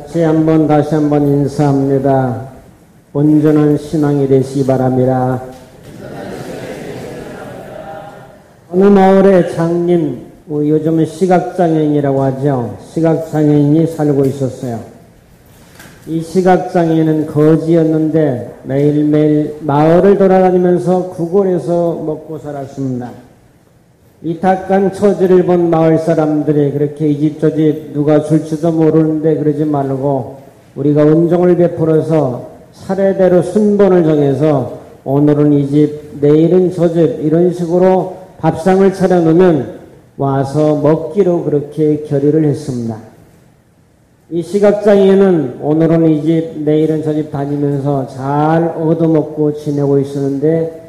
같이 다시 한번 인사합니다. 온전한 신앙이 되시기 바랍니다. 어느 마을에 장님, 요즘은 시각장애인이라고 하죠. 시각장애인이 살고 있었어요. 이 시각장애인은 거지였는데 매일매일 마을을 돌아다니면서 구걸해서 먹고 살았습니다. 이 탁한 처지를 본 마을 사람들이 그렇게 이 집 저 집 누가 줄지도 모르는데 그러지 말고 우리가 은총을 베풀어서 차례대로 순번을 정해서 오늘은 이 집, 내일은 저 집 이런 식으로 밥상을 차려놓으면 와서 먹기로 그렇게 결의를 했습니다. 이 시각장애인은 오늘은 이 집, 내일은 저 집 다니면서 잘 얻어먹고 지내고 있었는데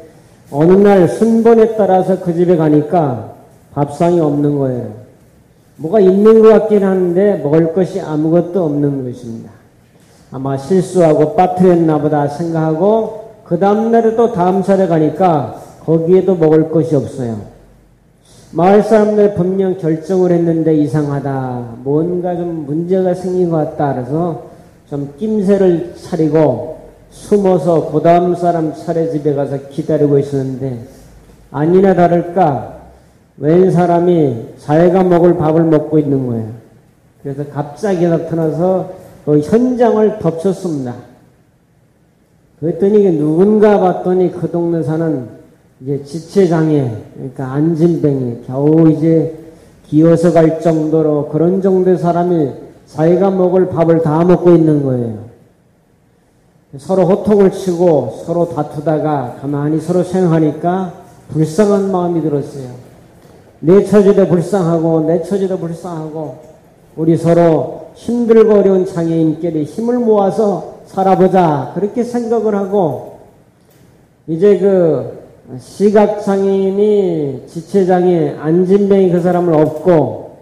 어느 날 순번에 따라서 그 집에 가니까 밥상이 없는 거예요. 뭐가 있는 것 같긴 한데 먹을 것이 아무것도 없는 것입니다. 아마 실수하고 빠뜨렸나 보다 생각하고 그 다음날에 또 다음 차례 가니까 거기에도 먹을 것이 없어요. 마을 사람들 분명 결정을 했는데 이상하다. 뭔가 좀 문제가 생긴 것 같다. 그래서 좀 낌새를 차리고 숨어서 그 다음 사람 차례 집에 가서 기다리고 있었는데 아니나 다를까 웬 사람이 자기가 먹을 밥을 먹고 있는 거예요. 그래서 갑자기 나타나서 그 현장을 덮쳤습니다. 그랬더니 누군가 봤더니 그 동네 사는 이제 지체장애, 그러니까 안진뱅이, 겨우 이제 기어서 갈 정도로 그런 정도의 사람이 자기가 먹을 밥을 다 먹고 있는 거예요. 서로 호통을 치고 서로 다투다가 가만히 서로 생각하니까 불쌍한 마음이 들었어요. 내 처지도 불쌍하고 내 처지도 불쌍하고 우리 서로 힘들고 어려운 장애인끼리 힘을 모아서 살아보자 그렇게 생각을 하고 이제 그 시각장애인이 지체장애 안진뱅이 그 사람을 업고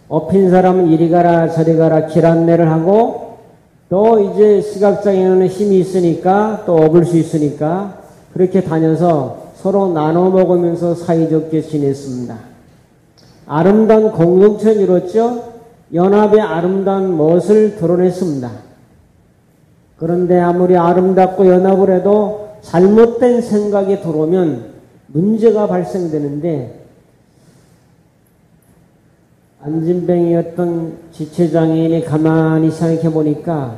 업힌 사람은 이리 가라 저리 가라 길 안내를 하고 또 이제 시각장애인은 힘이 있으니까 또 업을 수 있으니까 그렇게 다녀서 서로 나눠 먹으면서 사이좋게 지냈습니다. 아름다운 공동체를 이뤘죠. 연합의 아름다운 멋을 드러냈습니다. 그런데 아무리 아름답고 연합을 해도 잘못된 생각이 들어오면 문제가 발생되는데 안진뱅이였던 지체장애인이 가만히 생각해 보니까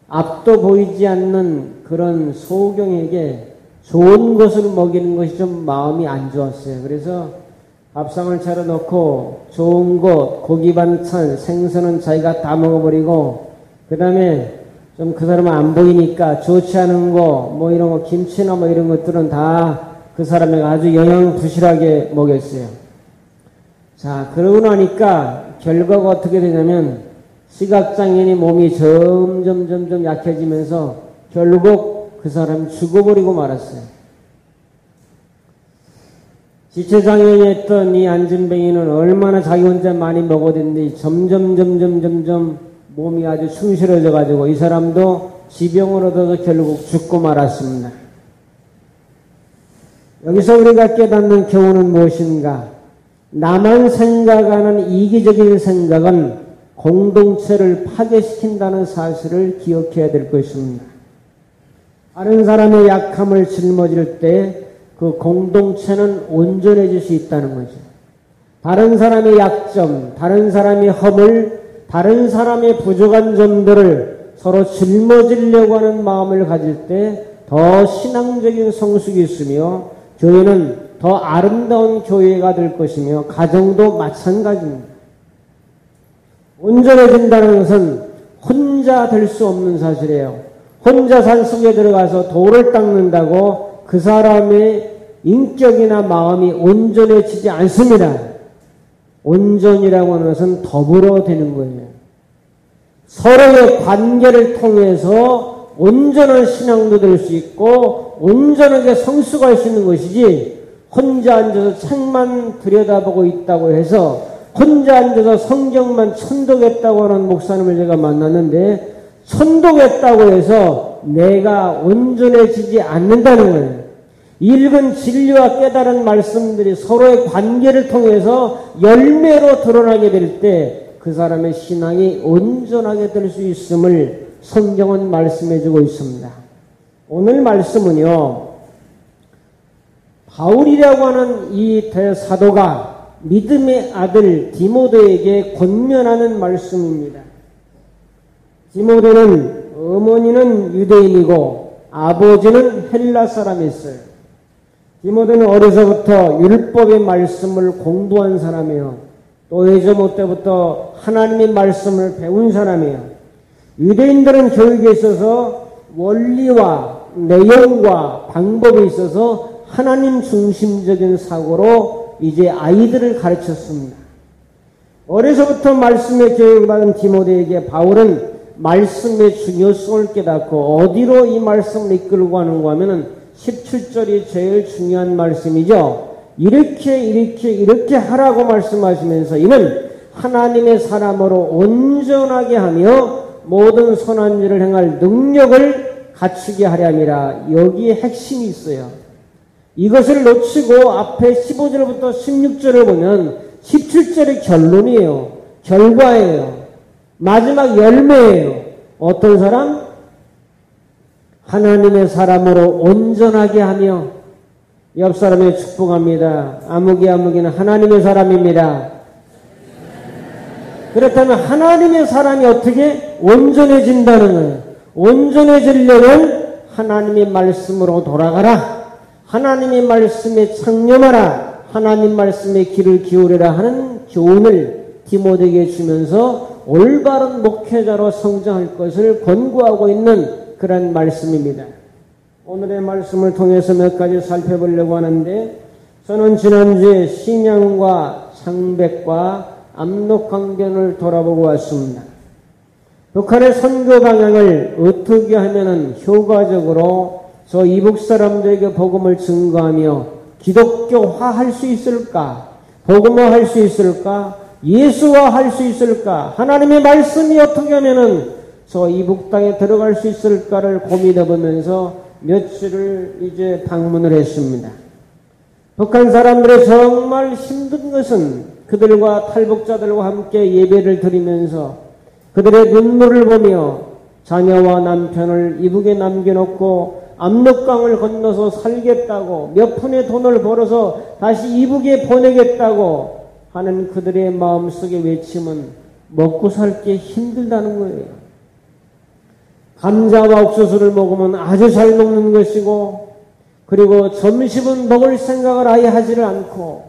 앞도 보이지 않는 그런 소경에게 좋은 것을 먹이는 것이 좀 마음이 안 좋았어요. 그래서 밥상을 차려놓고 좋은 것, 고기 반찬, 생선은 자기가 다 먹어버리고 그 다음에 좀 그 사람은 안 보이니까 좋지 않은 거, 뭐 이런 거, 김치나 뭐 이런 것들은 다 그 사람에게 아주 영양 부실하게 먹였어요. 자, 그러고 나니까 결과가 어떻게 되냐면 시각장애인의 몸이 점점 약해지면서 결국 그 사람이 죽어버리고 말았어요. 지체장애인이었던 이 안진뱅이는 얼마나 자기 혼자 많이 먹어댔는데 점점 몸이 아주 충실해져 가지고 이 사람도 지병을 얻어서 결국 죽고 말았습니다. 여기서 우리가 깨닫는 교훈은 무엇인가? 나만 생각하는 이기적인 생각은 공동체를 파괴시킨다는 사실을 기억해야 될 것입니다. 다른 사람의 약함을 짊어질 때 그 공동체는 온전해질 수 있다는 거죠. 다른 사람의 약점, 다른 사람의 허물, 다른 사람의 부족한 점들을 서로 짊어지려고 하는 마음을 가질 때 더 신앙적인 성숙이 있으며 교회는 더 아름다운 교회가 될 것이며 가정도 마찬가지입니다. 온전해진다는 것은 혼자 될 수 없는 사실이에요. 혼자 산속에 들어가서 돌을 닦는다고 그 사람의 인격이나 마음이 온전해지지 않습니다. 온전이라고 하는 것은 더불어 되는 거예요. 서로의 관계를 통해서 온전한 신앙도 될 수 있고 온전하게 성숙할 수 있는 것이지 혼자 앉아서 책만 들여다보고 있다고 해서 혼자 앉아서 성경만 천독했다고 하는 목사님을 제가 만났는데 천독했다고 해서 내가 온전해지지 않는다는 거예요. 읽은 진리와 깨달은 말씀들이 서로의 관계를 통해서 열매로 드러나게 될 때 그 사람의 신앙이 온전하게 될 수 있음을 성경은 말씀해 주고 있습니다. 오늘 말씀은요, 바울이라고 하는 이 대사도가 믿음의 아들 디모데에게 권면하는 말씀입니다. 디모데는 어머니는 유대인이고 아버지는 헬라 사람이었어요. 디모데는 어려서부터 율법의 말씀을 공부한 사람이에요. 또 예전 때부터 하나님의 말씀을 배운 사람이에요. 유대인들은 교육에 있어서 원리와 내용과 방법에 있어서 하나님 중심적인 사고로 이제 아이들을 가르쳤습니다. 어려서부터 말씀의 교육을 받은 디모데에게 바울은 말씀의 중요성을 깨닫고 어디로 이 말씀을 이끌고 가는가 하면은 17절이 제일 중요한 말씀이죠. 이렇게 하라고 말씀하시면서 이는 하나님의 사람으로 온전하게 하며 모든 선한 일을 행할 능력을 갖추게 하려 함이라. 여기에 핵심이 있어요. 이것을 놓치고 앞에 15절부터 16절을 보면 17절의 결론이에요. 결과예요. 마지막 열매예요. 어떤 사람? 하나님의 사람으로 온전하게 하며. 옆 사람에 축복합니다. 아무개는 하나님의 사람입니다. 그렇다면 하나님의 사람이 어떻게 온전해진다는 거예요. 온전해지려면 하나님의 말씀으로 돌아가라. 하나님의 말씀에 창념하라. 하나님 말씀에 귀를 기울여라 하는 교훈을 디모데에게 주면서 올바른 목회자로 성장할 것을 권고하고 있는 그런 말씀입니다. 오늘의 말씀을 통해서 몇 가지 살펴보려고 하는데, 저는 지난주에 심양과 창백과 압록강변을 돌아보고 왔습니다. 북한의 선거 방향을 어떻게 하면 효과적으로 저 이북 사람들에게 복음을 증거하며 기독교화할 수 있을까? 복음화할 수 있을까? 예수화할 수 있을까? 하나님의 말씀이 어떻게 하면은 저 이북 땅에 들어갈 수 있을까를 고민해 보면서 며칠을 이제 방문을 했습니다. 북한 사람들의 정말 힘든 것은 그들과 탈북자들과 함께 예배를 드리면서 그들의 눈물을 보며 자녀와 남편을 이북에 남겨놓고 압록강을 건너서 살겠다고 몇 푼의 돈을 벌어서 다시 이북에 보내겠다고 하는 그들의 마음속의 외침은 먹고 살기 힘들다는 거예요. 감자와 옥수수를 먹으면 아주 잘 먹는 것이고, 그리고 점심은 먹을 생각을 아예 하지를 않고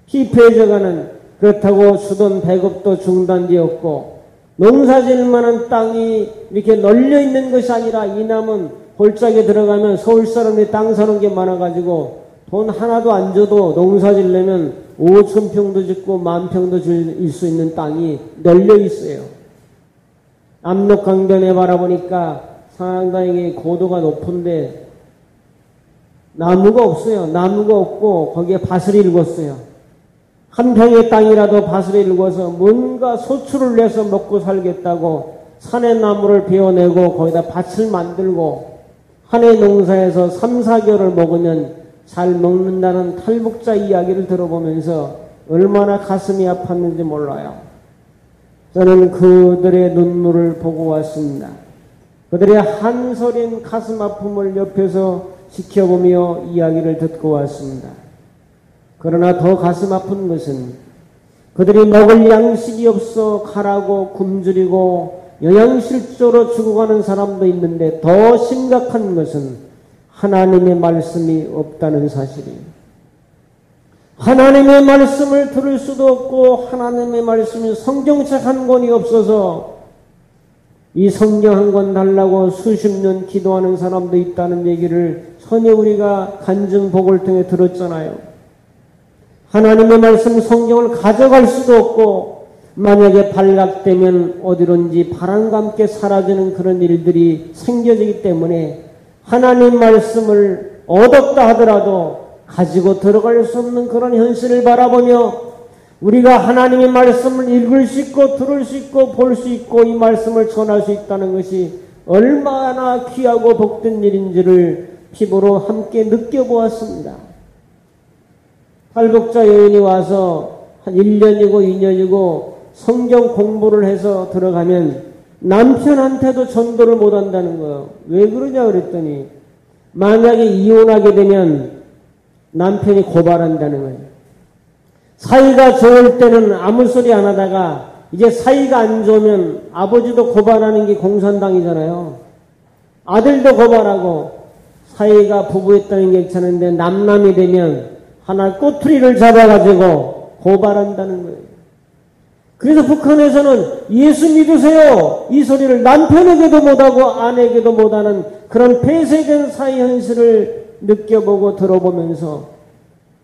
피폐해져가는, 그렇다고 주던 배급도 중단되었고, 농사질만한 땅이 이렇게 널려 있는 것이 아니라 이남은 골짜기에 들어가면 서울 사람이 땅 사는 게 많아가지고 돈 하나도 안 줘도 농사지려면 5,000평도 짓고 10,000평도 질 수 있는 땅이 널려 있어요. 압록강변에 바라보니까 상당히 고도가 높은데 나무가 없어요. 나무가 없고 거기에 밭을 일궜어요. 한 평의 땅이라도 밭을 일궈서 뭔가 소출을 내서 먹고 살겠다고 산의 나무를 베어내고 거기다 밭을 만들고 한 해 농사에서 3, 4개월을 먹으면 잘 먹는다는 탈북자 이야기를 들어보면서 얼마나 가슴이 아팠는지 몰라요. 저는 그들의 눈물을 보고 왔습니다. 그들의 한서린 가슴 아픔을 옆에서 지켜보며 이야기를 듣고 왔습니다. 그러나 더 가슴 아픈 것은 그들이 먹을 양식이 없어 가라고 굶주리고 영양실조로 죽어가는 사람도 있는데, 더 심각한 것은 하나님의 말씀이 없다는 사실이에요. 하나님의 말씀을 들을 수도 없고 하나님의 말씀이 성경책 한 권이 없어서 이 성경 한 권 달라고 수십 년 기도하는 사람도 있다는 얘기를 전에 우리가 간증복을 통해 들었잖아요. 하나님의 말씀 성경을 가져갈 수도 없고, 만약에 발각되면 어디론지 바람과 함께 사라지는 그런 일들이 생겨지기 때문에 하나님 말씀을 얻었다 하더라도 가지고 들어갈 수 없는 그런 현실을 바라보며, 우리가 하나님의 말씀을 읽을 수 있고 들을 수 있고 볼 수 있고 이 말씀을 전할 수 있다는 것이 얼마나 귀하고 복된 일인지를 피부로 함께 느껴보았습니다. 탈북자 여인이 와서 한 1년이고 2년이고 성경 공부를 해서 들어가면 남편한테도 전도를 못한다는 거예요. 왜 그러냐 그랬더니 만약에 이혼하게 되면 남편이 고발한다는 거예요. 사이가 좋을 때는 아무 소리 안 하다가 이제 사이가 안 좋으면 아버지도 고발하는 게 공산당이잖아요. 아들도 고발하고 사이가 부부였다는 게 괜찮은데 남남이 되면 하나 꼬투리를 잡아가지고 고발한다는 거예요. 그래서 북한에서는 예수 믿으세요 이 소리를 남편에게도 못하고 아내에게도 못하는 그런 폐쇄된 사회 현실을 느껴보고 들어보면서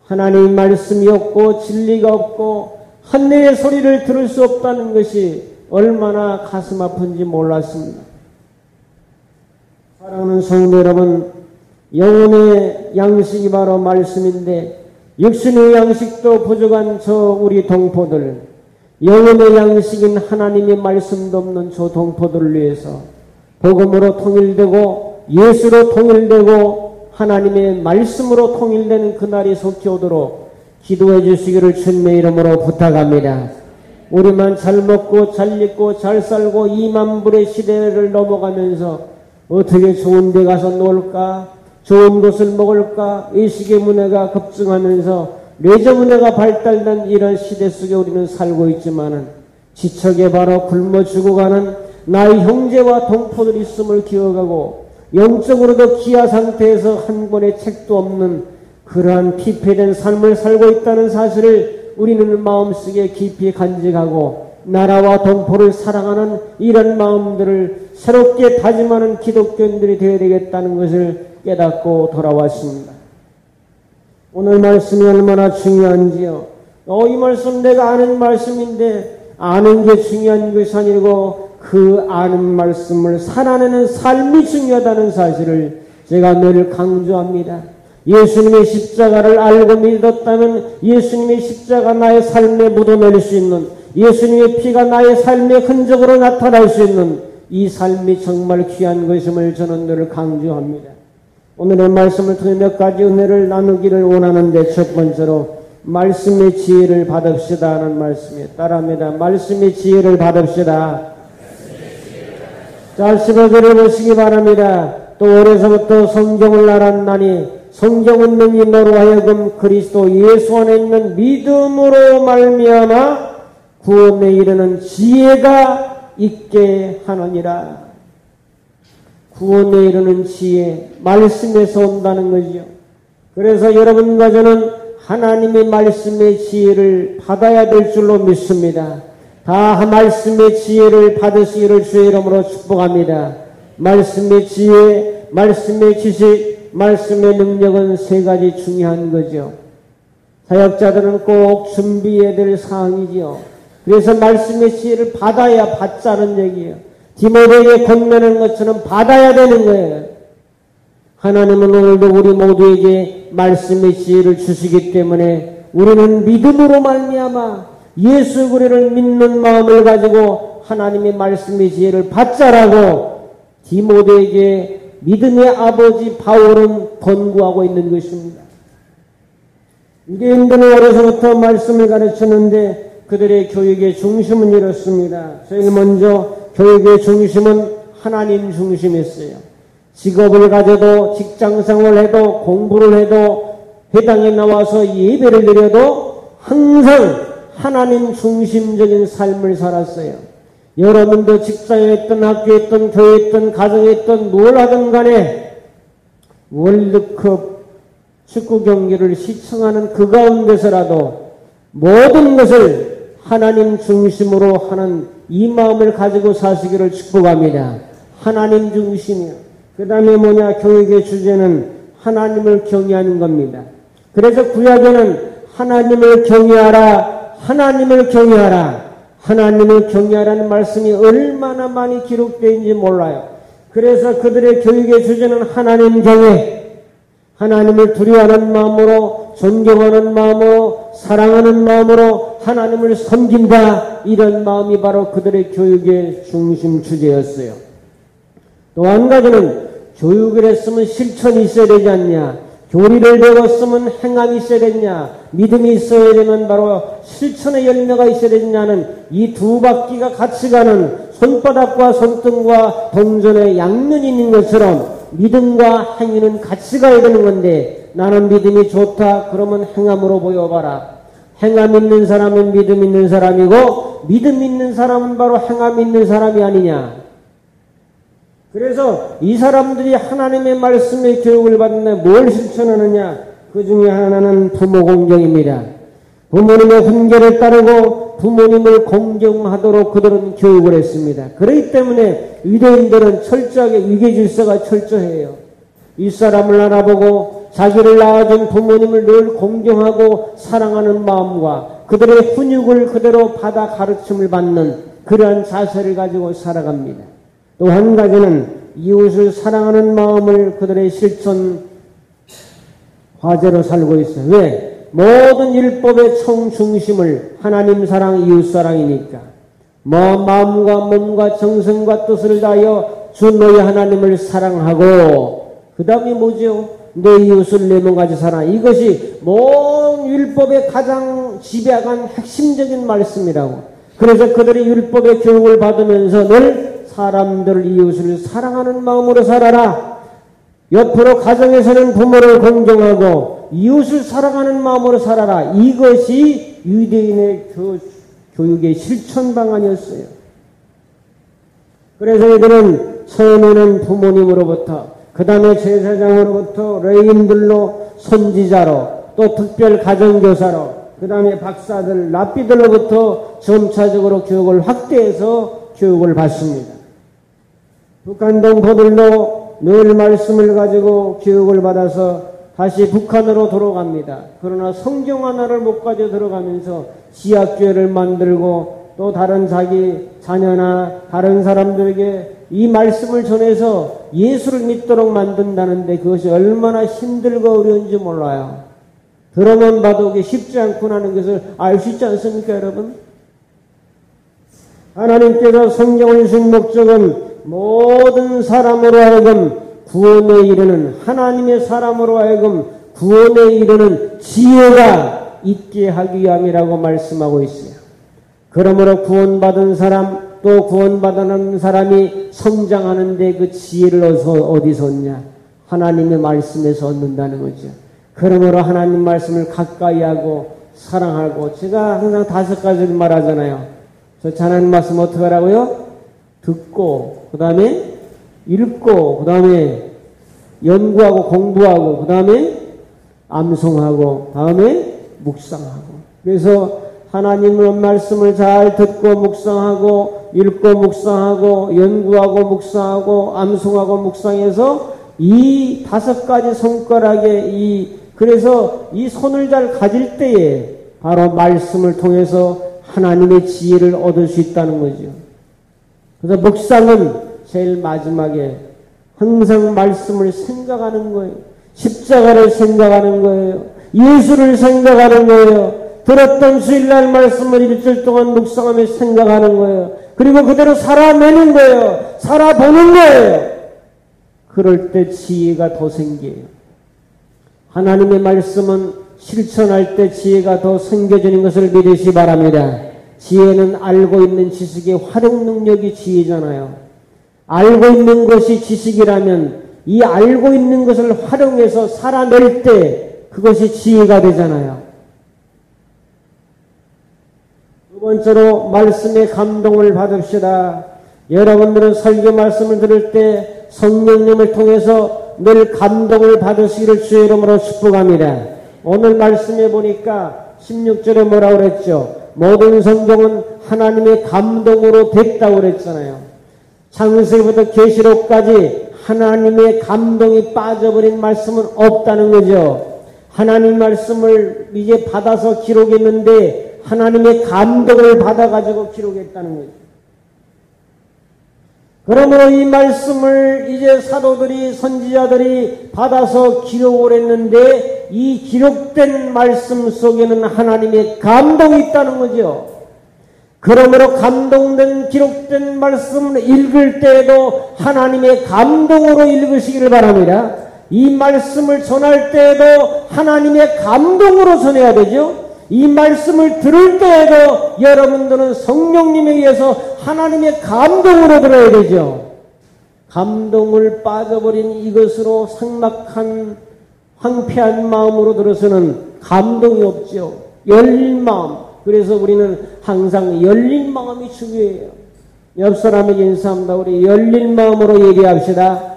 하나님의 말씀이 없고 진리가 없고 한내의 소리를 들을 수 없다는 것이 얼마나 가슴 아픈지 몰랐습니다. 사랑하는 성도 여러분, 영혼의 양식이 바로 말씀인데 육신의 양식도 부족한 저 우리 동포들, 영혼의 양식인 하나님의 말씀도 없는 저 동포들을 위해서 복음으로 통일되고 예수로 통일되고 하나님의 말씀으로 통일되는 그날이 속히 오도록 기도해 주시기를 주님의 이름으로 부탁합니다. 우리만 잘 먹고 잘 입고 잘 살고 2만 불의 시대를 넘어가면서 어떻게 좋은 데 가서 놀까, 좋은 것을 먹을까, 의식의 문화가 급증하면서 레저 문화가 발달된 이런 시대 속에 우리는 살고 있지만은 지척에 바로 굶어 죽어가는 나의 형제와 동포들이 있음을 기억하고 영적으로도 기아 상태에서 한 권의 책도 없는 그러한 피폐된 삶을 살고 있다는 사실을 우리는 마음속에 깊이 간직하고 나라와 동포를 사랑하는 이런 마음들을 새롭게 다짐하는 기독교인들이 되어야 되겠다는 것을 깨닫고 돌아왔습니다. 오늘 말씀이 얼마나 중요한지요. 이 말씀 내가 아는 말씀인데 아는 게 중요한 것이 아니고 그 아는 말씀을 살아내는 삶이 중요하다는 사실을 제가 늘 강조합니다. 예수님의 십자가를 알고 믿었다면 예수님의 십자가 나의 삶에 묻어낼 수 있는, 예수님의 피가 나의 삶의 흔적으로 나타날 수 있는 이 삶이 정말 귀한 것임을 저는 늘 강조합니다. 오늘의 말씀을 통해 몇 가지 은혜를 나누기를 원하는데 첫 번째로 말씀의 지혜를 받읍시다 하는 말씀에 따라합니다. 말씀의 지혜를 받읍시다. 자, 15절을 보시기 바랍니다. 또 어려서부터 성경을 알았나니 성경은 능히 너로 하여금 그리스도 예수 안에 있는 믿음으로 말미암아 구원에 이르는 지혜가 있게 하느니라. 구원에 이르는 지혜, 말씀에서 온다는 거죠. 그래서 여러분과 저는 하나님의 말씀의 지혜를 받아야 될 줄로 믿습니다. 다 말씀의 지혜를 받으시기를 주의 이름으로 축복합니다. 말씀의 지혜, 말씀의 지식, 말씀의 능력은 세 가지 중요한 거죠. 사역자들은 꼭 준비해야 될 사항이지요. 그래서 말씀의 지혜를 받아야 받자는 얘기예요. 디모데에게 권면하는 것처럼 받아야 되는 거예요. 하나님은 오늘도 우리 모두에게 말씀의 지혜를 주시기 때문에 우리는 믿음으로 말미암아 예수 그리스도를 믿는 마음을 가지고 하나님의 말씀의 지혜를 받자라고 디모데에게 믿음의 아버지 바울은 권고하고 있는 것입니다. 유대인들은 어려서부터 말씀을 가르쳤는데 그들의 교육의 중심은 이렇습니다. 제일 먼저 교육의 중심은 하나님 중심이었어요. 직업을 가져도 직장생활을 해도 공부를 해도 회당에 나와서 예배를 드려도 항상 하나님 중심적인 삶을 살았어요. 여러분도 직장에 있든 학교에 있든 교회에 있든 가정에 있든 뭘 하든 간에 월드컵 축구 경기를 시청하는 그 가운데서라도 모든 것을 하나님 중심으로 하는 이 마음을 가지고 사시기를 축복합니다. 하나님 중심이요. 그 다음에 뭐냐? 교육의 주제는 하나님을 경외하는 겁니다. 그래서 구약에는 하나님을 경외하라, 하나님을 경외하라, 하나님을 경외하라는 말씀이 얼마나 많이 기록되어 있는지 몰라요. 그래서 그들의 교육의 주제는 하나님 경외, 하나님을 두려워하는 마음으로, 존경하는 마음으로, 사랑하는 마음으로 하나님을 섬긴다, 이런 마음이 바로 그들의 교육의 중심 주제였어요. 또 한 가지는 교육을 했으면 실천이 있어야 되지 않냐. 교리를 배웠으면 행함이 있어야 되냐, 믿음이 있어야 되면 바로 실천의 열매가 있어야 되냐는 이 두 바퀴가 같이 가는 손바닥과 손등과 동전의 양면이 있는 것처럼 믿음과 행위는 같이 가야 되는 건데, 나는 믿음이 좋다 그러면 행함으로 보여봐라. 행함 있는 사람은 믿음 있는 사람이고 믿음 있는 사람은 바로 행함 있는 사람이 아니냐. 그래서 이 사람들이 하나님의 말씀의 교육을 받는데 뭘 실천하느냐? 그 중에 하나는 부모 공경입니다. 부모님의 훈계를 따르고 부모님을 공경하도록 그들은 교육을 했습니다. 그렇기 때문에 유대인들은 철저하게 위계질서가 철저해요. 윗사람을 알아보고 자기를 낳아준 부모님을 늘 공경하고 사랑하는 마음과 그들의 훈육을 그대로 받아 가르침을 받는 그러한 자세를 가지고 살아갑니다. 또 한 가지는 이웃을 사랑하는 마음을 그들의 실천 과제로 살고 있어요. 왜? 모든 율법의 총중심을 하나님 사랑, 이웃 사랑이니까. 마음과 몸과 정성과 뜻을 다하여 주 너희 하나님을 사랑하고 그 다음에 뭐죠? 내 이웃을 내 몸같이 사랑하. 이것이 모든 율법의 가장 집약한 핵심적인 말씀이라고. 그래서 그들이 율법의 교육을 받으면서 늘 사람들 이웃을 사랑하는 마음으로 살아라. 옆으로 가정에서는 부모를 공경하고 이웃을 사랑하는 마음으로 살아라. 이것이 유대인의 교육의 실천 방안이었어요. 그래서 이들은 처음에는 부모님으로부터, 그 다음에 제사장으로부터 레위인들로, 선지자로, 또 특별 가정교사로, 그 다음에 박사들, 랍비들로부터 점차적으로 교육을 확대해서 교육을 받습니다. 북한 동포들도 늘 말씀을 가지고 교육을 받아서 다시 북한으로 돌아갑니다. 그러나 성경 하나를 못 가지고 들어가면서 지하교회를 만들고 또 다른 자기 자녀나 다른 사람들에게 이 말씀을 전해서 예수를 믿도록 만든다는데 그것이 얼마나 힘들고 어려운지 몰라요. 들어만 봐도 그게 쉽지 않구나는 것을 알 수 있지 않습니까, 여러분? 하나님께서 성경을 주신 목적은 모든 사람으로 하여금 구원에 이르는, 하나님의 사람으로 하여금 구원에 이르는 지혜가 있게 하기 위함이라고 말씀하고 있어요. 그러므로 구원받은 사람, 또 구원받은 사람이 성장하는데 그 지혜를 어디서 얻냐? 하나님의 말씀에서 얻는다는 거죠. 그러므로 하나님 말씀을 가까이 하고 사랑하고, 제가 항상 5가지를 말하잖아요. 저 하나님 말씀 어떻게 하라고요? 듣고, 그 다음에 읽고, 그 다음에 연구하고 공부하고, 그 다음에 암송하고, 다음에 묵상하고. 그래서 하나님의 말씀을 잘 듣고 묵상하고, 읽고 묵상하고, 연구하고 묵상하고, 암송하고 묵상해서 이 5가지 손가락에 그래서 이 손을 잘 가질 때에 바로 말씀을 통해서 하나님의 지혜를 얻을 수 있다는 거죠. 그래서 묵상은 제일 마지막에 항상 말씀을 생각하는 거예요. 십자가를 생각하는 거예요. 예수를 생각하는 거예요. 들었던 주일날 말씀을 일주일 동안 묵상하며 생각하는 거예요. 그리고 그대로 살아내는 거예요. 살아보는 거예요. 그럴 때 지혜가 더 생겨요. 하나님의 말씀은 실천할 때 지혜가 더 생겨지는 것을 믿으시 바랍니다. 지혜는 알고 있는 지식의 활용 능력이 지혜잖아요. 알고 있는 것이 지식이라면 이 알고 있는 것을 활용해서 살아낼 때 그것이 지혜가 되잖아요. 두 번째로 말씀의 감동을 받읍시다. 여러분들은 설교 말씀을 들을 때 성령님을 통해서 늘 감동을 받으시기를 주의 이름으로 축복합니다. 오늘 말씀해 보니까 16절에 뭐라고 그랬죠? 모든 성경은 하나님의 감동으로 됐다고 그랬잖아요. 창세기부터 계시록까지 하나님의 감동이 빠져버린 말씀은 없다는 거죠. 하나님 말씀을 이제 받아서 기록했는데 하나님의 감동을 받아가지고 기록했다는 거죠. 그러므로 이 말씀을 이제 사도들이, 선지자들이 받아서 기록을 했는데 이 기록된 말씀 속에는 하나님의 감동이 있다는 거죠. 그러므로 감동된 기록된 말씀을 읽을 때에도 하나님의 감동으로 읽으시기를 바랍니다. 이 말씀을 전할 때에도 하나님의 감동으로 전해야 되죠. 이 말씀을 들을 때에도 여러분들은 성령님에 의해서 하나님의 감동으로 들어야 되죠. 감동을 빠져버린 이것으로 삭막한 황폐한 마음으로 들어서는 감동이 없죠. 열린 마음. 그래서 우리는 항상 열린 마음이 중요해요. 옆 사람에게 인사합니다. 우리 열린 마음으로 얘기합시다.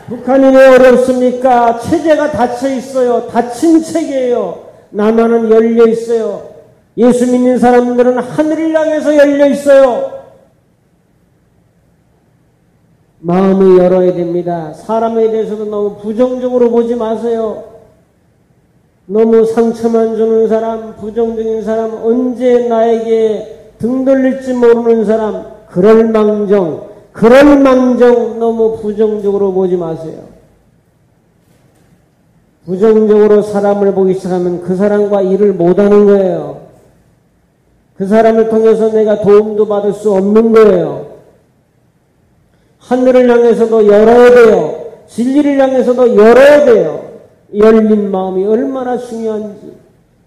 북한이 왜 어렵습니까? 체제가 닫혀 있어요. 닫힌 체계예요. 남한은 열려 있어요. 예수 믿는 사람들은 하늘을 향해서 열려 있어요. 마음을 열어야 됩니다. 사람에 대해서도 너무 부정적으로 보지 마세요. 너무 상처만 주는 사람, 부정적인 사람, 언제 나에게 등 돌릴지 모르는 사람, 그럴망정 너무 부정적으로 보지 마세요. 부정적으로 사람을 보기 시작하면 그 사람과 일을 못하는 거예요. 그 사람을 통해서 내가 도움도 받을 수 없는 거예요. 하늘을 향해서도 열어야 돼요. 진리를 향해서도 열어야 돼요. 열린 마음이 얼마나 중요한지.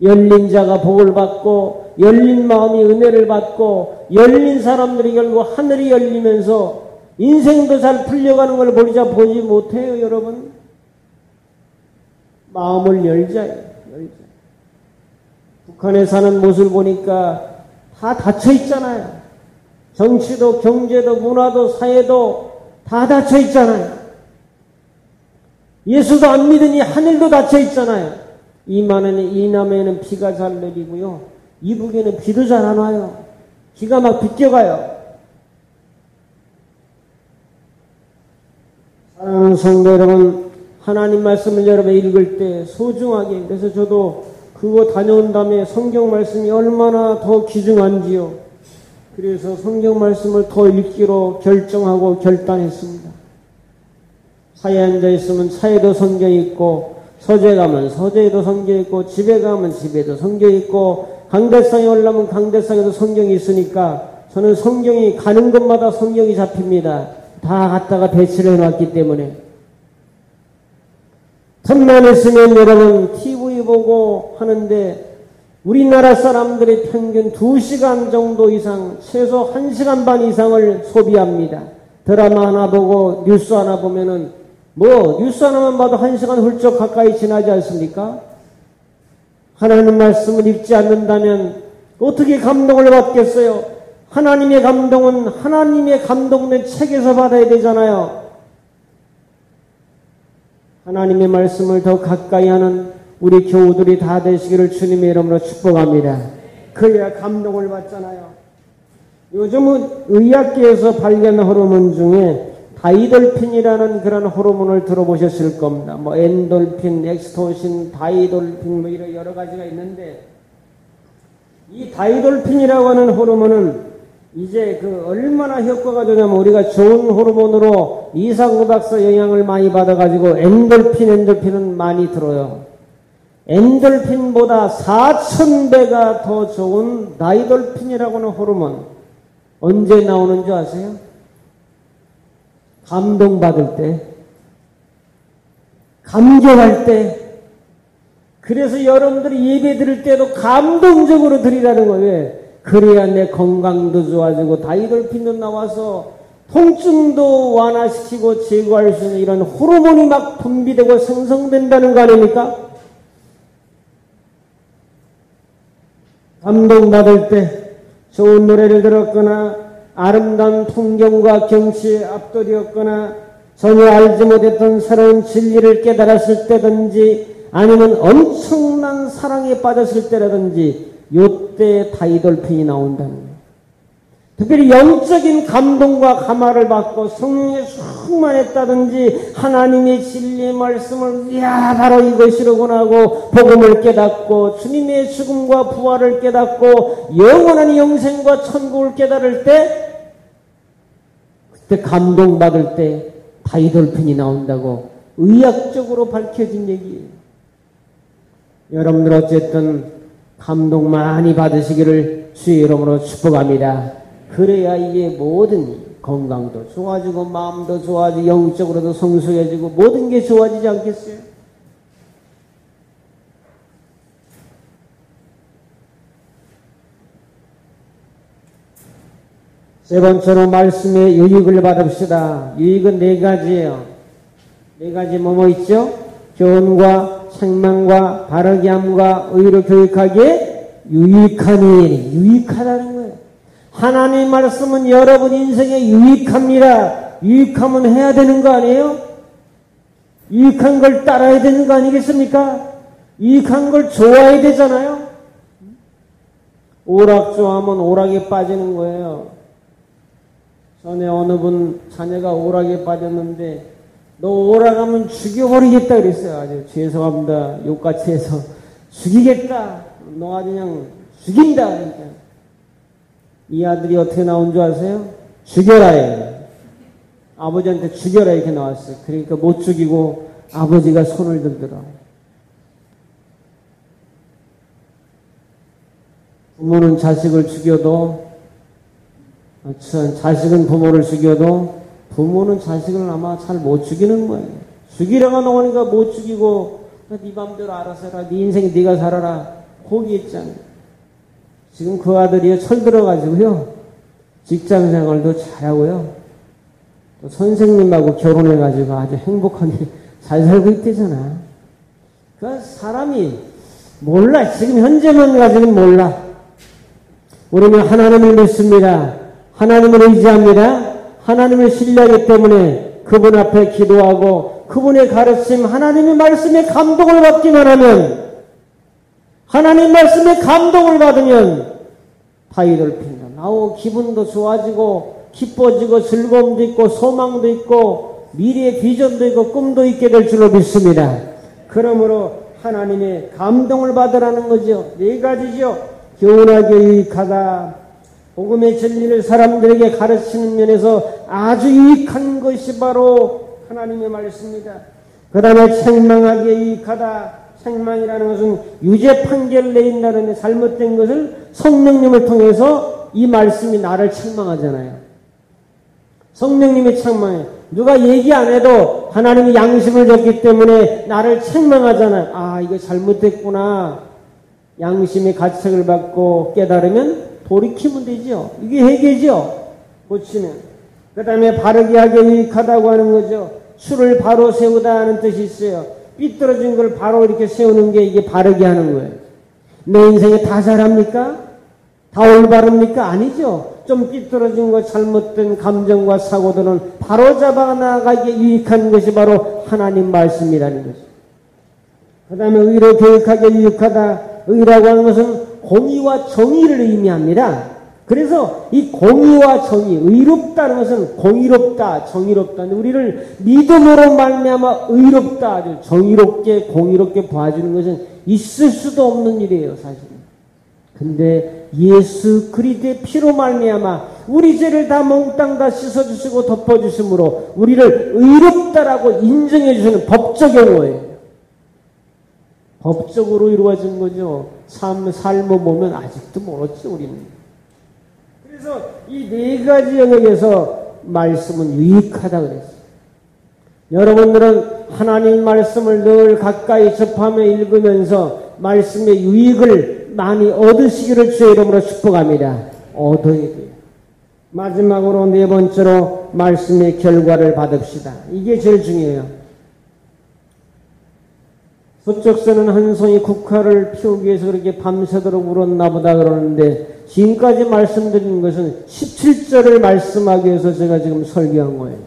열린 자가 복을 받고 열린 마음이 은혜를 받고 열린 사람들이 결국 하늘이 열리면서 인생도 잘 풀려가는 걸 보지 못해요. 여러분. 마음을 열자요. 북한에 사는 모습을 보니까 다 닫혀 있잖아요. 정치도 경제도 문화도 사회도 다 닫혀 있잖아요. 예수도 안 믿으니 하늘도 닫혀 있잖아요. 이 남해에는 비가 잘 내리고요. 이북에는 비도 잘 안 와요. 기가 막 비껴가요. 사랑하는 성도 여러분, 하나님 말씀을 여러분 읽을 때 소중하게, 그래서 저도 그거 다녀온 다음에 성경 말씀이 얼마나 더 귀중한지요. 그래서 성경 말씀을 더 읽기로 결정하고 결단했습니다. 차에 앉아있으면 차에도 성경이 있고, 서재 가면 서재에도 성경이 있고, 집에 가면 집에도 성경이 있고, 강대상에 올라면 강대상에도 성경이 있으니까 저는 성경이 가는 곳마다 성경이 잡힙니다. 다 갖다가 배치를 해놨기 때문에. 틈만 있으면 여러분 TV 보고 하는데 우리나라 사람들이 평균 2시간 정도 이상, 최소 1시간 반 이상을 소비합니다. 드라마 하나 보고 뉴스 하나 보면은 뉴스 하나만 봐도 1시간 훌쩍 가까이 지나지 않습니까? 하나님 말씀을 읽지 않는다면 어떻게 감동을 받겠어요? 하나님의 감동은 하나님의 감동된 책에서 받아야 되잖아요. 하나님의 말씀을 더 가까이 하는 우리 교우들이 다 되시기를 주님의 이름으로 축복합니다. 그래야 감동을 받잖아요. 요즘은 의학계에서 발견한 호르몬 중에 다이돌핀이라는 그런 호르몬을 들어보셨을 겁니다. 엔돌핀, 엑스토신, 다이돌핀 이런 여러 가지가 있는데 이 다이돌핀이라고 하는 호르몬은 이제 얼마나 효과가 좋냐면 우리가 좋은 호르몬으로 이상구 박사 영향을 많이 받아가지고 엔돌핀은 많이 들어요. 엔돌핀보다 4,000배가 더 좋은 다이돌핀이라고 하는 호르몬 언제 나오는 줄 아세요? 감동받을 때, 감격할 때. 그래서 여러분들이 예배 드릴 때도 감동적으로 드리라는 거예요. 그래야 내 건강도 좋아지고 다이돌핀도 나와서 통증도 완화시키고 제거할 수 있는 이런 호르몬이 막 분비되고 생성된다는 거 아닙니까? 감동받을 때 좋은 노래를 들었거나 아름다운 풍경과 경치에 압도되었거나 전혀 알지 못했던 새로운 진리를 깨달았을 때든지 아니면 엄청난 사랑에 빠졌을 때라든지 요때 다이돌핀이 나온다는 거예요. 특별히 영적인 감동과 감화를 받고 성령에 충만했다든지 하나님의 진리의 말씀을 바로 이것이로구나 하고 복음을 깨닫고 주님의 죽음과 부활을 깨닫고 영원한 영생과 천국을 깨달을 때 그때 감동받을 때 다이돌핀이 나온다고 의학적으로 밝혀진 얘기예요. 여러분들 어쨌든 감동 많이 받으시기를 주의 이름으로 축복합니다. 그래야 이게 모든 건강도 좋아지고 마음도 좋아지고 영적으로도 성숙해지고 모든 게 좋아지지 않겠어요? 세 번째로 말씀의 유익을 받읍시다. 유익은 네 가지예요. 네 가지 뭐뭐 있죠? 교훈과 책망과 바르게 함과 의로 교육하기에 유익하니 유익하다는 거예요. 하나님의 말씀은 여러분 인생에 유익합니다. 유익하면 해야 되는 거 아니에요? 유익한 걸 따라야 되는 거 아니겠습니까? 유익한 걸 좋아해야 되잖아요. 오락 좋아하면 오락에 빠지는 거예요. 전에 어느 분 자녀가 오락에 빠졌는데 너 오락하면 죽여버리겠다 그랬어요. 아주 죄송합니다. 욕같이 해서 죽이겠다. 너 아주 그냥 죽인다. 그러니까. 이 아들이 어떻게 나온 줄 아세요? 죽여라. 아버지한테 죽여라 이렇게 나왔어요. 그러니까 못 죽이고 아버지가 손을 들더라고요. 부모는 자식을 죽여도 자식은 부모를 죽여도 부모는 자식을 아마 잘 못 죽이는 거예요. 죽이려고 나오니까 못 죽이고 네 맘대로 알아서 해라. 네 인생 네가 살아라. 포기했잖아요. 지금 그 아들이 철 들어가지고요. 직장생활도 잘하고요. 또 선생님하고 결혼해가지고 아주 행복하게 잘 살고 있대잖아. 그 사람이 몰라. 지금 현재만 가지고는 몰라. 우리는 하나님을 믿습니다. 하나님을 의지합니다. 하나님을 신뢰하기 때문에 그분 앞에 기도하고 그분의 가르침, 하나님의 말씀에 감동을 받기만 하면 하나님 말씀에 감동을 받으면 파이를 핀다. 나오 기분도 좋아지고 기뻐지고 즐거움도 있고 소망도 있고 미래의 비전도 있고 꿈도 있게 될 줄로 믿습니다. 그러므로 하나님의 감동을 받으라는 거죠. 네 가지죠. 교훈하게 유익하다. 복음의 진리를 사람들에게 가르치는 면에서 아주 유익한 것이 바로 하나님의 말씀입니다. 그 다음에 책망하기에 유익하다. 책망이라는 것은 유죄 판결을 내린다는 잘못된 것을 성령님을 통해서 이 말씀이 나를 책망하잖아요. 성령님이 책망해. 누가 얘기 안 해도 하나님이 양심을 줬기 때문에 나를 책망하잖아요. 아, 이거 잘못됐구나. 양심의 가책을 받고 깨달으면 돌이키면 되죠. 이게 회개죠. 고치면. 그 다음에 바르게 하게 유익하다고 하는 거죠. 수를 바로 세우다 하는 뜻이 있어요. 삐뚤어진 걸 바로 이렇게 세우는 게 이게 바르게 하는 거예요. 내 인생에 다 잘합니까? 다 올바릅니까? 아니죠. 좀 삐뚤어진 거 잘못된 감정과 사고들은 바로 잡아 나가기에 유익한 것이 바로 하나님 말씀이라는 거죠. 그 다음에 의로 교육하게 유익하다. 의라고 하는 것은 공의와 정의를 의미합니다. 그래서 이 공의와 정의, 의롭다는 것은 공의롭다, 정의롭다. 우리를 믿음으로 말미암아 의롭다, 아주 정의롭게, 공의롭게 봐주는 것은 있을 수도 없는 일이에요, 사실은. 근데 예수 그리스도의 피로 말미암아 우리 죄를 다 몽땅 다 씻어주시고 덮어주심으로 우리를 의롭다라고 인정해주시는 법적 용어예요. 법적으로 이루어진 거죠. 삶을 보면 아직도 멀었죠, 우리는. 그래서 이 네 가지 영역에서 말씀은 유익하다 그랬어요. 여러분들은 하나님 말씀을 늘 가까이 접하며 읽으면서 말씀의 유익을 많이 얻으시기를 주의 이름으로 축복합니다. 얻어야 돼요. 마지막으로 네 번째로 말씀의 결과를 받읍시다. 이게 제일 중요해요. 서쪽서는 한 송이 국화를 피우기 위해서 그렇게 밤새도록 울었나 보다 그러는데 지금까지 말씀드린 것은 17절을 말씀하기 위해서 제가 지금 설교한 거예요.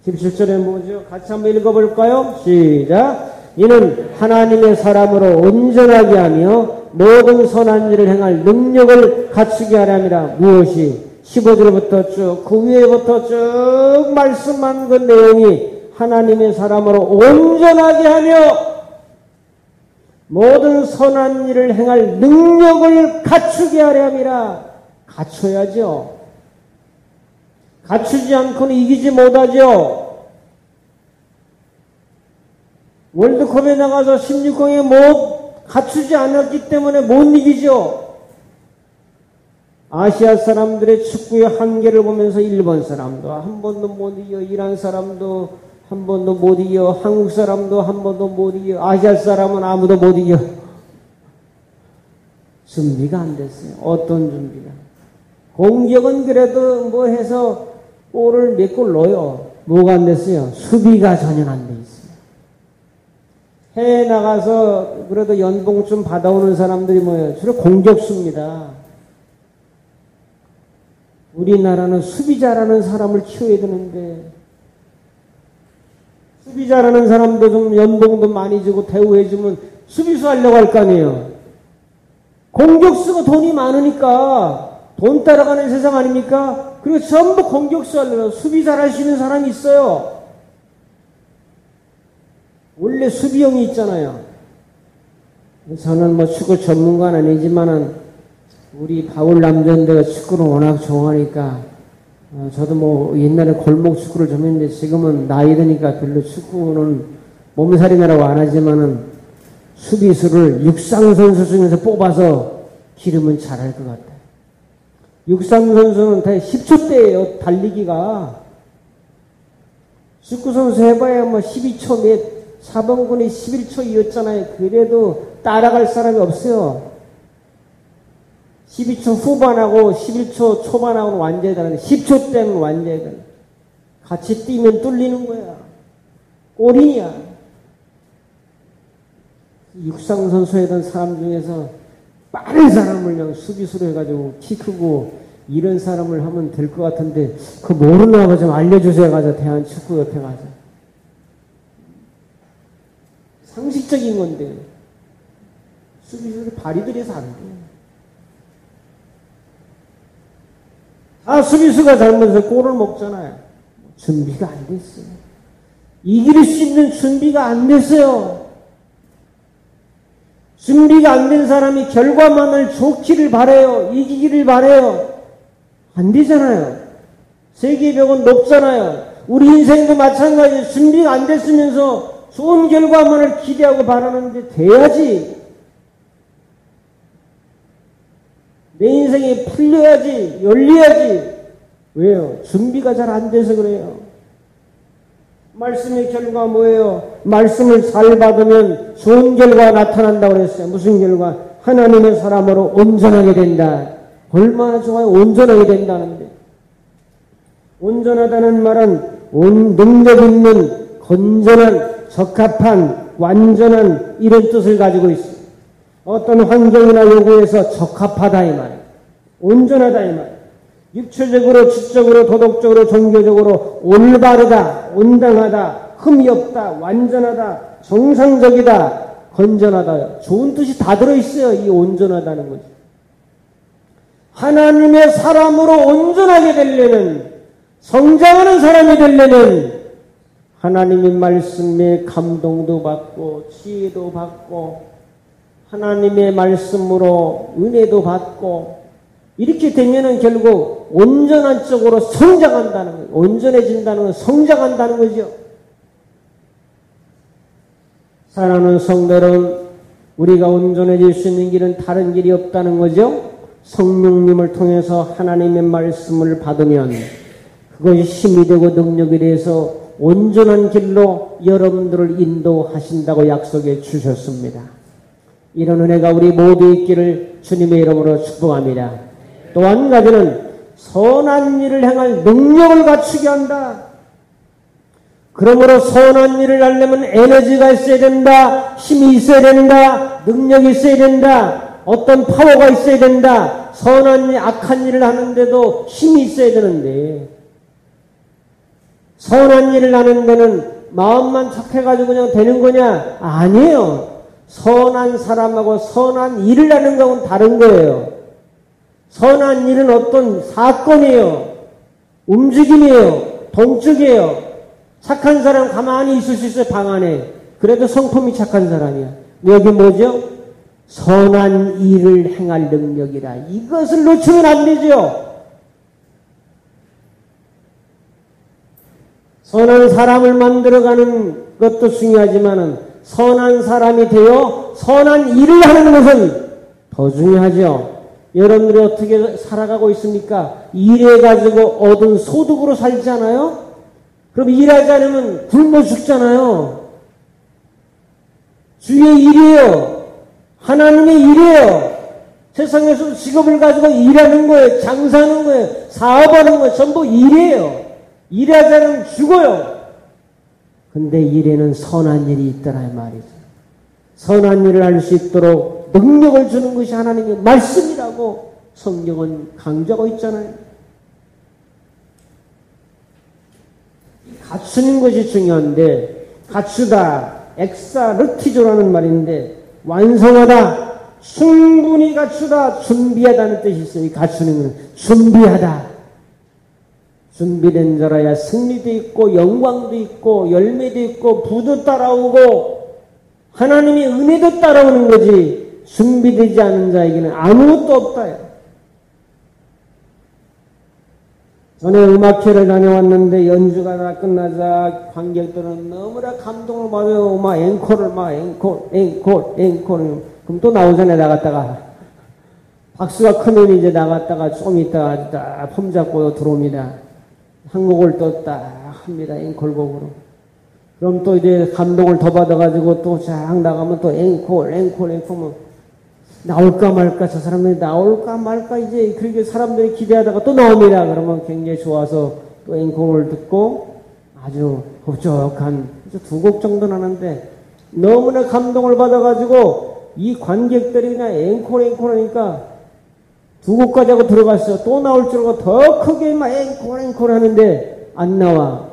17절에 뭐죠? 같이 한번 읽어볼까요? 시작! 이는 하나님의 사람으로 온전하게 하며 모든 선한 일을 행할 능력을 갖추게 하려 함이라. 무엇이? 15절부터 쭉 그 위에부터 쭉 말씀한 그 내용이 하나님의 사람으로 온전하게 하며 모든 선한 일을 행할 능력을 갖추게 하려 함이라. 갖춰야죠. 갖추지 않고는 이기지 못하죠. 월드컵에 나가서 16강에 못, 갖추지 않았기 때문에 못 이기죠. 아시아 사람들의 축구의 한계를 보면서 일본 사람도 한 번도 못 이겨, 이란 사람도 한 번도 못 이겨, 한국 사람도 한 번도 못 이겨, 아시아 사람은 아무도 못 이겨. 준비가 안 됐어요. 어떤 준비가? 공격은 그래도 뭐 해서 골을 몇 골 넣어요. 뭐가 안 됐어요? 수비가 전혀 안 돼 있어요. 해외 나가서 그래도 연봉 좀 받아오는 사람들이 뭐예요? 주로 공격수입니다. 우리나라는 수비 잘하는 사람을 키워야 되는데 수비 잘하는 사람도 좀 연봉도 많이 주고 대우해주면 수비수 하려고 할 거 아니에요. 공격수가 돈이 많으니까 돈 따라가는 세상 아닙니까? 그리고 전부 공격수 하려고 수비 잘할 수 있는 사람이 있어요. 원래 수비형이 있잖아요. 저는 뭐 축구 전문가는 아니지만은 우리 바울 남자인데가 축구를 워낙 좋아하니까 저도 뭐 옛날에 골목 축구를 좀 했는데 지금은 나이 드니까 별로 축구는 몸살이나라고 안 하지만은 수비수를 육상 선수 중에서 뽑아서 기르면 잘할 것 같아요. 육상 선수는 다 10초대예요. 달리기가. 축구 선수 해봐야 뭐 12초 몇 4번군이 11초이었잖아요. 그래도 따라갈 사람이 없어요. 12초 후반하고 11초 초반하고는 완전히 다른데 10초 때는 완전히 다른데 같이 뛰면 뚫리는 거야. 골이야. 육상선수 했던 사람 중에서 빠른 사람을 그냥 수비수로 해가지고 키 크고 이런 사람을 하면 될 것 같은데 그거 모르나 봐 좀 알려주세요. 가서 대한축구협회 가서. 상식적인 건데 수비수를 발이 들여서 안 돼. 다 수비수가 잘못해서 골을 먹잖아요. 준비가 안 됐어요. 이길 수 있는 준비가 안 됐어요. 준비가 안 된 사람이 결과만을 좋기를 바라요. 이기기를 바라요. 안 되잖아요. 세계의 벽은 높잖아요. 우리 인생도 마찬가지예요. 준비가 안 됐으면서 좋은 결과만을 기대하고 바라는데 돼야지. 내 인생이 풀려야지, 열려야지. 왜요? 준비가 잘 안 돼서 그래요. 말씀의 결과 뭐예요? 말씀을 잘 받으면 좋은 결과가 나타난다고 그랬어요. 무슨 결과? 하나님의 사람으로 온전하게 된다. 얼마나 좋아요? 온전하게 된다는데. 온전하다는 말은 능력 있는, 건전한, 적합한, 완전한 이런 뜻을 가지고 있어요. 어떤 환경이나 요구에서 적합하다 이 말, 온전하다 이 말, 육체적으로, 지적으로, 도덕적으로, 종교적으로 올바르다, 온당하다, 흠이 없다, 완전하다, 정상적이다, 건전하다. 좋은 뜻이 다 들어있어요. 이 온전하다는 거지. 하나님의 사람으로 온전하게 되려면, 성장하는 사람이 되려면 하나님의 말씀에 감동도 받고 지혜도 받고 하나님의 말씀으로 은혜도 받고 이렇게 되면은 결국 온전한 쪽으로 성장한다는 거예요. 온전해진다는 건 성장한다는 거죠. 사랑하는 성도는 우리가 온전해질 수 있는 길은 다른 길이 없다는 거죠. 성령님을 통해서 하나님의 말씀을 받으면 그것이 힘이 되고 능력이 돼서 온전한 길로 여러분들을 인도하신다고 약속해 주셨습니다. 이런 은혜가 우리 모두 있기를 주님의 이름으로 축복합니다. 또 한 가지는 선한 일을 행할 능력을 갖추게 한다. 그러므로 선한 일을 하려면 에너지가 있어야 된다. 힘이 있어야 된다. 능력이 있어야 된다. 어떤 파워가 있어야 된다. 선한 일, 악한 일을 하는데도 힘이 있어야 되는데 선한 일을 하는 데는 마음만 착해가지고 그냥 되는 거냐? 아니에요. 선한 사람하고 선한 일을 하는 거하고는 다른 거예요. 선한 일은 어떤 사건이에요. 움직임이에요. 동적이에요. 착한 사람 가만히 있을 수 있어요. 방 안에. 그래도 성품이 착한 사람이야. 여기 뭐죠? 선한 일을 행할 능력이라. 이것을 놓치면 안 되죠. 선한 사람을 만들어가는 것도 중요하지만은 선한 사람이 되어 선한 일을 하는 것은 더 중요하죠. 여러분들이 어떻게 살아가고 있습니까? 일해가지고 얻은 소득으로 살지 않아요? 그럼 일하지 않으면 굶어 죽잖아요. 주의 일이에요. 하나님의 일이에요. 세상에서 직업을 가지고 일하는 거예요. 장사하는 거예요. 사업하는 거예요. 전부 일이에요. 일하지 않으면 죽어요. 근데 일에는 선한 일이 있더라 이 말이죠. 선한 일을 할 수 있도록 능력을 주는 것이 하나님의 말씀이라고 성경은 강조하고 있잖아요. 갖추는 것이 중요한데, 갖추다, 엑사르티조라는 말인데, 완성하다, 충분히 갖추다, 준비하다는 뜻이 있어요. 이 갖추는 것은 준비하다. 준비된 자라야 승리도 있고 영광도 있고 열매도 있고 부도 따라오고 하나님의 은혜도 따라오는 거지, 준비되지 않은 자에게는 아무것도 없다. 전에 음악회를 다녀왔는데 연주가 다 끝나자 관객들은 너무나 감동을 받아요. 막 앵콜을 막 앵콜. 그럼 또 나오잖아요. 나갔다가 박수가 크면 이제 나갔다가 좀 있다가 딱 폼 잡고 들어옵니다. 한 곡을 또 딱 합니다. 앵콜곡으로. 그럼 또 이제 감동을 더 받아가지고 또 쫙 나가면 또 앵콜. 나올까 말까, 저 사람들이 나올까 말까, 이제 그렇게 사람들이 기대하다가 또 나옵니다. 그러면 굉장히 좋아서 또 앵콜을 듣고 아주 흡족한 두 곡 정도 나는데 너무나 감동을 받아가지고 이 관객들이 그냥 앵콜 하니까 두 곡까지 하고 들어갔어요. 또 나올 줄 알고 더 크게 막 앵콜 하는데 안 나와.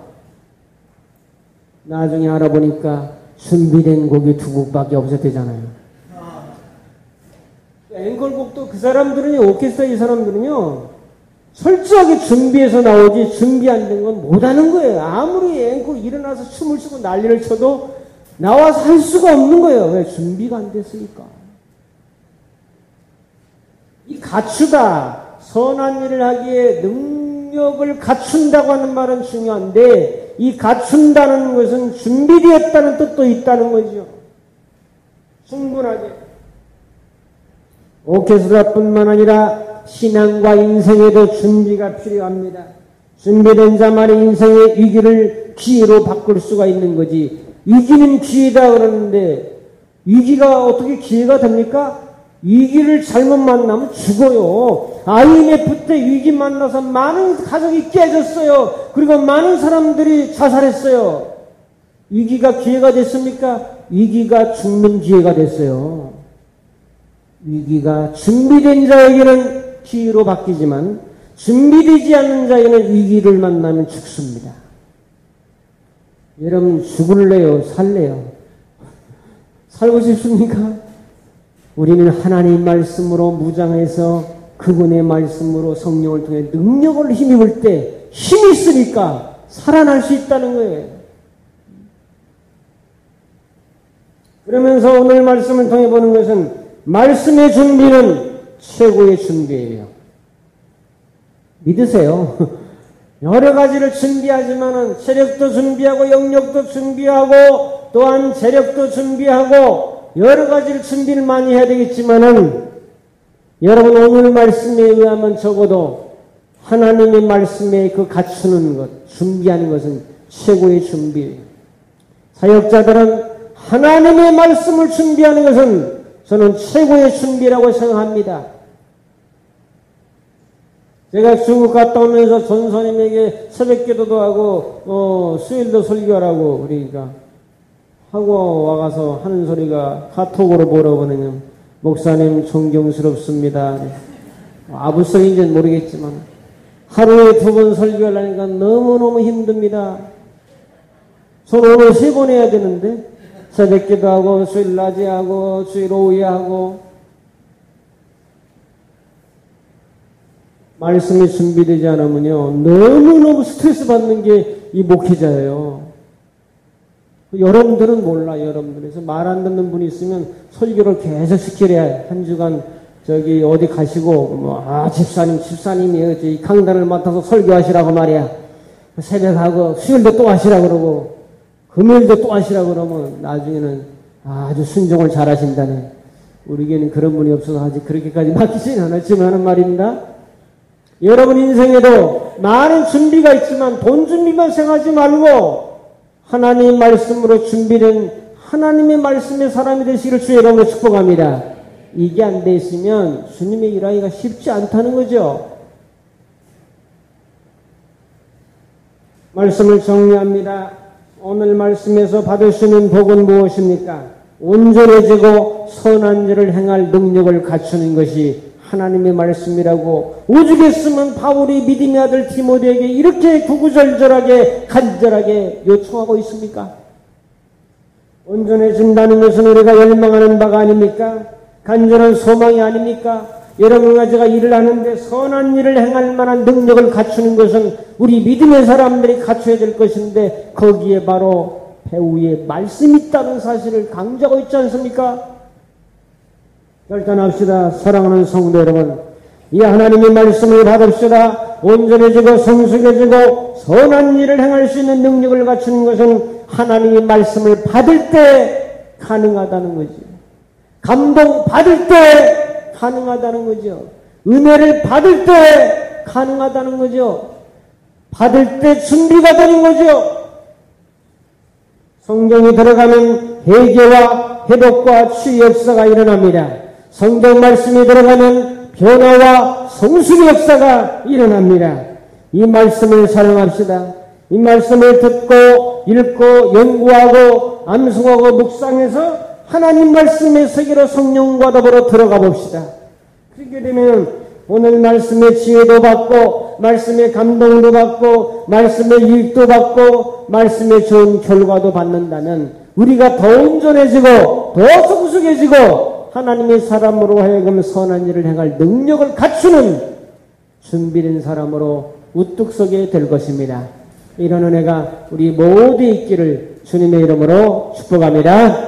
나중에 알아보니까 준비된 곡이 두 곡밖에 없었대잖아요. 앵콜곡도 그 사람들은요, 오케스트라 이 사람들은요, 철저하게 준비해서 나오지 준비 안 된 건 못하는 거예요. 아무리 앵콜 일어나서 춤을 추고 난리를 쳐도 나와서 할 수가 없는 거예요. 왜? 준비가 안 됐으니까. 이 갖추다, 선한 일을 하기에 능력을 갖춘다고 하는 말은 중요한데, 이 갖춘다는 것은 준비되었다는 뜻도 있다는 거죠. 충분하게. 오케스트라뿐만 아니라 신앙과 인생에도 준비가 필요합니다. 준비된 자만이 인생의 위기를 기회로 바꿀 수가 있는 거지. 위기는 기회다 그러는데 위기가 어떻게 기회가 됩니까? 위기를 잘못 만나면 죽어요. IMF 때 위기 만나서 많은 가족이 깨졌어요. 그리고 많은 사람들이 자살했어요. 위기가 기회가 됐습니까? 위기가 죽는 기회가 됐어요. 위기가 준비된 자에게는 기회로 바뀌지만 준비되지 않는 자에게는 위기를 만나면 죽습니다. 여러분 죽을래요? 살래요? 살고 싶습니까? 우리는 하나님 말씀으로 무장해서 그분의 말씀으로 성령을 통해 능력을 힘입을 때 힘이 있으니까 살아날 수 있다는 거예요. 그러면서 오늘 말씀을 통해 보는 것은 말씀의 준비는 최고의 준비예요. 믿으세요. 여러 가지를 준비하지만은 체력도 준비하고 영역도 준비하고 또한 재력도 준비하고 여러 가지를 준비를 많이 해야 되겠지만은 여러분 오늘 말씀에 의하면 적어도 하나님의 말씀에 그 갖추는 것, 준비하는 것은 최고의 준비예요. 사역자들은 하나님의 말씀을 준비하는 것은 저는 최고의 준비라고 생각합니다. 제가 중국 갔다 오면서 전선님에게 새벽기도도 하고 수일도 설교하라고 그러니까 하고 와가서 하는 소리가 카톡으로 뭐라고 하느냐, 목사님 존경스럽습니다. 아부성인지는 모르겠지만 하루에 2번 설교하려니까 너무너무 힘듭니다. 저는 오늘 3번 해야 되는데 새벽기도 하고 수일 낮에 하고 주일 오후에 하고 말씀이 준비되지 않으면요 너무너무 스트레스 받는 게 이 목회자예요. 여러분들은 몰라. 여러분들에서 말 안 듣는 분이 있으면 설교를 계속 시키래. 한 주간 저기 어디 가시고 집사님이 이 강단을 맡아서 설교하시라고 말이야. 새벽하고 수요일도 또 하시라고 그러고 금요일도 또 하시라고 그러면 나중에는 아주 순종을 잘 하신다네. 우리에게는 그런 분이 없어서 아직 그렇게까지 맡기진 않았지만 말입니다. 여러분 인생에도 많은 준비가 있지만 돈 준비만 생각하지 말고 하나님 말씀으로 준비된 하나님의 말씀의 사람이 되시기를 주의 이름으로 축복합니다. 이게 안 돼 있으면 주님의 일하기가 쉽지 않다는 거죠. 말씀을 정리합니다. 오늘 말씀에서 받을 수 있는 복은 무엇입니까? 온전해지고 선한 일을 행할 능력을 갖추는 것이 하나님의 말씀이라고 오죽 했으면 바울이 믿음의 아들 디모데에게 이렇게 구구절절하게 간절하게 요청하고 있습니까? 온전해진다는 것은 우리가 열망하는 바가 아닙니까? 간절한 소망이 아닙니까? 여러분과 제가 일을 하는데 선한 일을 행할 만한 능력을 갖추는 것은 우리 믿음의 사람들이 갖춰야 될 것인데 거기에 바로 배후에 말씀이 있다는 사실을 강조하고 있지 않습니까? 결단합시다. 사랑하는 성도 여러분, 이 하나님의 말씀을 받읍시다. 온전해지고 성숙해지고 선한 일을 행할 수 있는 능력을 갖추는 것은 하나님의 말씀을 받을 때 가능하다는 거지. 감동 받을 때 가능하다는 거죠. 은혜를 받을 때 가능하다는 거죠. 받을 때 준비가 되는 거죠. 성경이 들어가면 회개와 회복과 치유 역사가 일어납니다. 성경 말씀이 들어가면 변화와 성숙의 역사가 일어납니다. 이 말씀을 사랑합시다. 이 말씀을 듣고 읽고 연구하고 암송하고 묵상해서 하나님 말씀의 세계로 성령과 더불어 들어가 봅시다. 그렇게 되면 오늘 말씀의 지혜도 받고 말씀의 감동도 받고 말씀의 유익도 받고 말씀의 좋은 결과도 받는다면 우리가 더 온전해지고 더 성숙해지고 하나님의 사람으로 하여금 선한 일을 행할 능력을 갖추는 준비된 사람으로 우뚝 서게 될 것입니다. 이런 은혜가 우리 모두 있기를 주님의 이름으로 축복합니다.